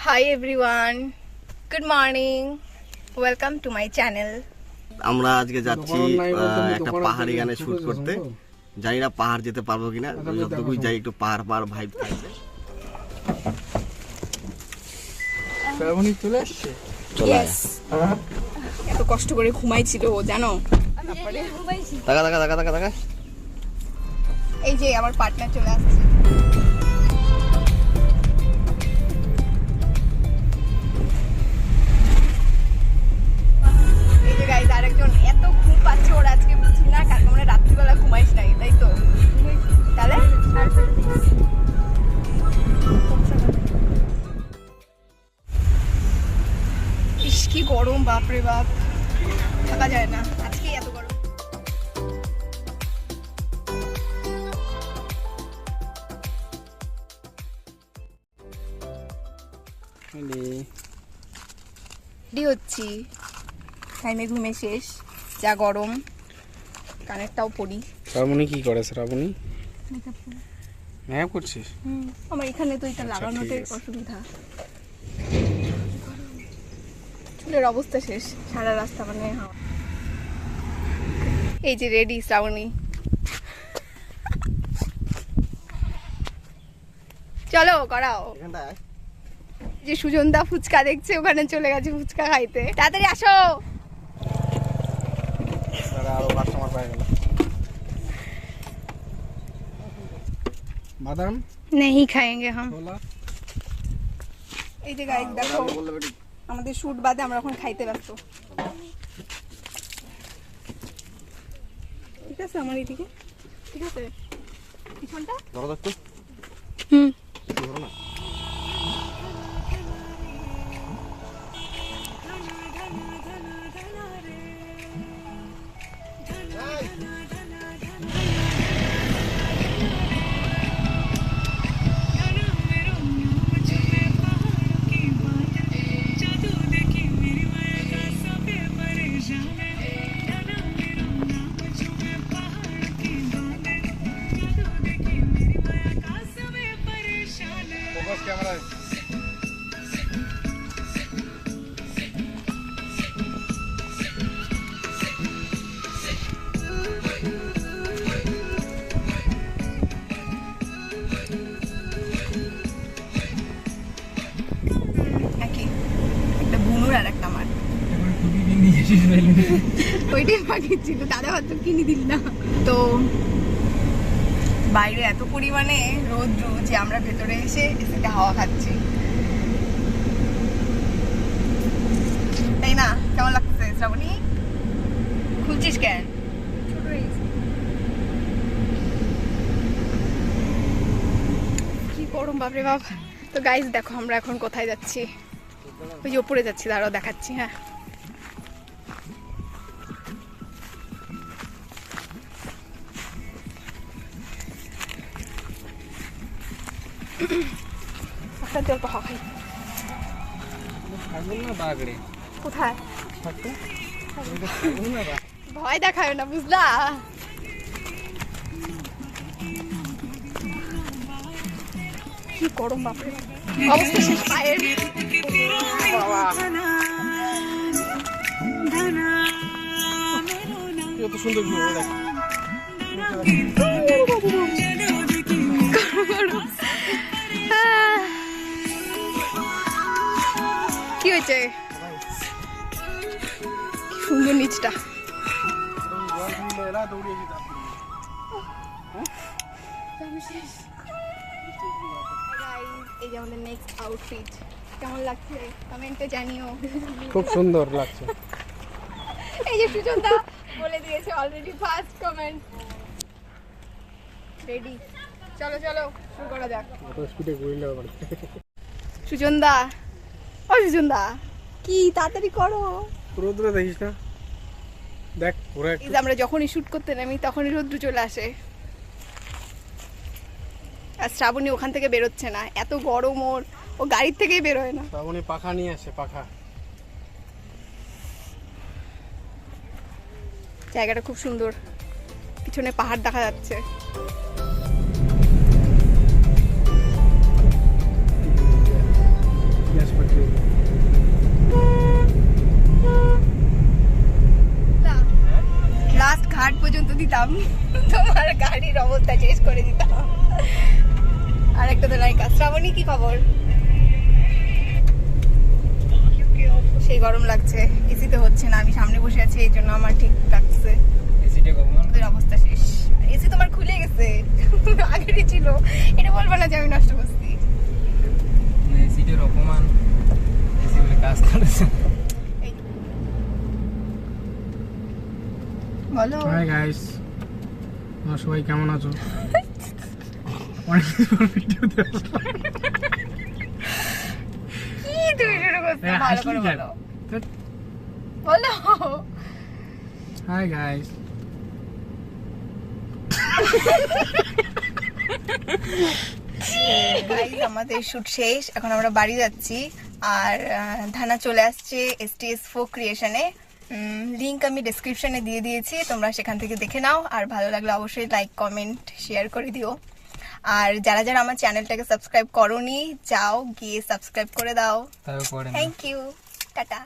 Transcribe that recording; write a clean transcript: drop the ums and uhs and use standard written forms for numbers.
Hi everyone, good morning, welcome to my channel. আমরা আজকে যাচ্ছি একটা পাহাড়ি গানে শুট করতে। জানি না পাহাড় যেতে পারবো কিনা, যতটুকুই যাই একটু পাহাড় ভাইব থাকবে। শ্রাবণী চলে আসছে। Yes. এত কষ্ট করে ঘুমাইছিল ও, জানো? টাকা টাকা টাকা টাকা টাকা। এই যে আমার পার্টনার চলে আসছে। এই যে গাইস, আরেকজন এত ঘুম পাচ্ছে ওর আজকে, বুঝছি না কালকে মানে রাত্রিবেলা ঘুমাইস নাই, তাই তো? তাহলে ইস কি গরম, বাপরে বাপ, থাকা যায় না আজকে এত গরম। রেডি হচ্ছি, টাইমে ঘুমে শেষ, যা গরম, কানেরটাও পরি। শ্রাবণী কি করে? শ্রাবণী মেকআপ করছিস? আমার এখানে তো এটা লাগানোতে অসুবিধা, চুলের অবস্থা শেষ, সারা রাস্তা মানে হাওয়া। এই যে রেডি শ্রাবণী, চলো করাও। যে সুজনদা ফুচকা দেখছে, ওখানে চলে গেছে ফুচকা খাইতে, তাড়াতাড়ি আসো। আরো কাস্টমার পাই গেল। বাদাম नहीं खाएंगे हम। ছোলা এই যে গাইস দেখো, আমাদের শুট বাদে আমরা এখন খাইতে ব্যস্ত। ঠিক আছে, আমার এইদিকে ঠিক আছে, পিছনটা ধরো দেখতো। ধরো না। Focus camera. নাকি একটা বুনুর আর একটা আমার, ওইটাই বাকি ছিল, দাদা হয়তো কিনে দিল না। তো বাইরে এত পরিমাণে রৌদ্র যে আমরা ভেতরে এসে এসিতে হাওয়া খাচ্ছি, তাই না? কেমন লাগছে শ্রাবণী? খুলছিস কেন? কি গরম, বাপরে বাপ। তো গাইস দেখো আমরা এখন কোথায় যাচ্ছি, ওই যে উপরে যাচ্ছি, দাঁড়াও দেখাচ্ছি। হ্যাঁ, একটা জল পাওয়া খাই। ছাগল না বাগড়ে? কোথায়? থাকতে ছাগল না বাঘ? ভয় দেখায় না, বুঝলা? কি গরম, বাপরে অবস্থা শেষ পায়ের। কত সুন্দর ভিউ দেখ। কি হয়েছে? সুন্দর নিচটা। এই যে আমাদের নেক্সট আউটফিট, কেমন লাগছে কমেন্টে জানিও। খুব সুন্দর লাগছে। এই যে সুজনদা বলে দিয়েছে অলরেডি, ফার্স্ট কমেন্ট রেডি। চলো চলো শুরু করা যাক। কত স্পিডে ঘুরিলে আবার। সুজনদা, ও সুজনদা, কি তাড়াতাড়ি করো। রোদ্রে দেখিস না, দেখ পুরো এই যে আমরা যখনই শুট করতে নামি তখনই রোদ্র চলে আসে, আর শ্রাবণী ওখান থেকে বেরোচ্ছে না, এত গরম ওর, ও গাড়ির থেকেই বেরোয় না। শ্রাবণী পাখা নিয়ে আসে, পাখা। জায়গাটা খুব সুন্দর, পিছনে পাহাড় দেখা যাচ্ছে। গ্যাস দিতাম, তোমার গাড়ির অবস্থা শেষ করে দিতাম। আর একটা তো নায়িকা। শ্রাবণী, কি খবর? সেই গরম লাগছে, এসিতে হচ্ছে না, আমি সামনে বসে আছি এই জন্য আমার ঠিক লাগছে। ওদের অবস্থা শেষ। এসি তোমার খুলে গেছে, আগেরই ছিল, এটা বলবো না যে আমি নষ্ট করছি। বলো। হাই গাইস, তোমরা সবাই কেমন আছো? অনেকদিন পর ভিডিওতে আসলাম। কি তুমি শুরু করছো? হ্যাঁ, ভালো করে হাসলি কেন? বলো। বলো। হাই গাইস, গাইস আমাদের শুট শেষ, এখন আমরা বাড়ি যাচ্ছি। আর ধানা চলে আসছে STS4 ক্রিয়েশনে। লিংক আমি ডেসক্রিপশনে দিয়ে দিয়েছি, তোমরা সেখান থেকে দেখে নাও। আর ভালো লাগলে অবশ্যই লাইক, কমেন্ট, শেয়ার করে দিও। আর যারা যারা আমার চ্যানেলটাকে সাবস্ক্রাইব করোনি, যাও গিয়ে সাবস্ক্রাইব করে দাও। Thank you, tata.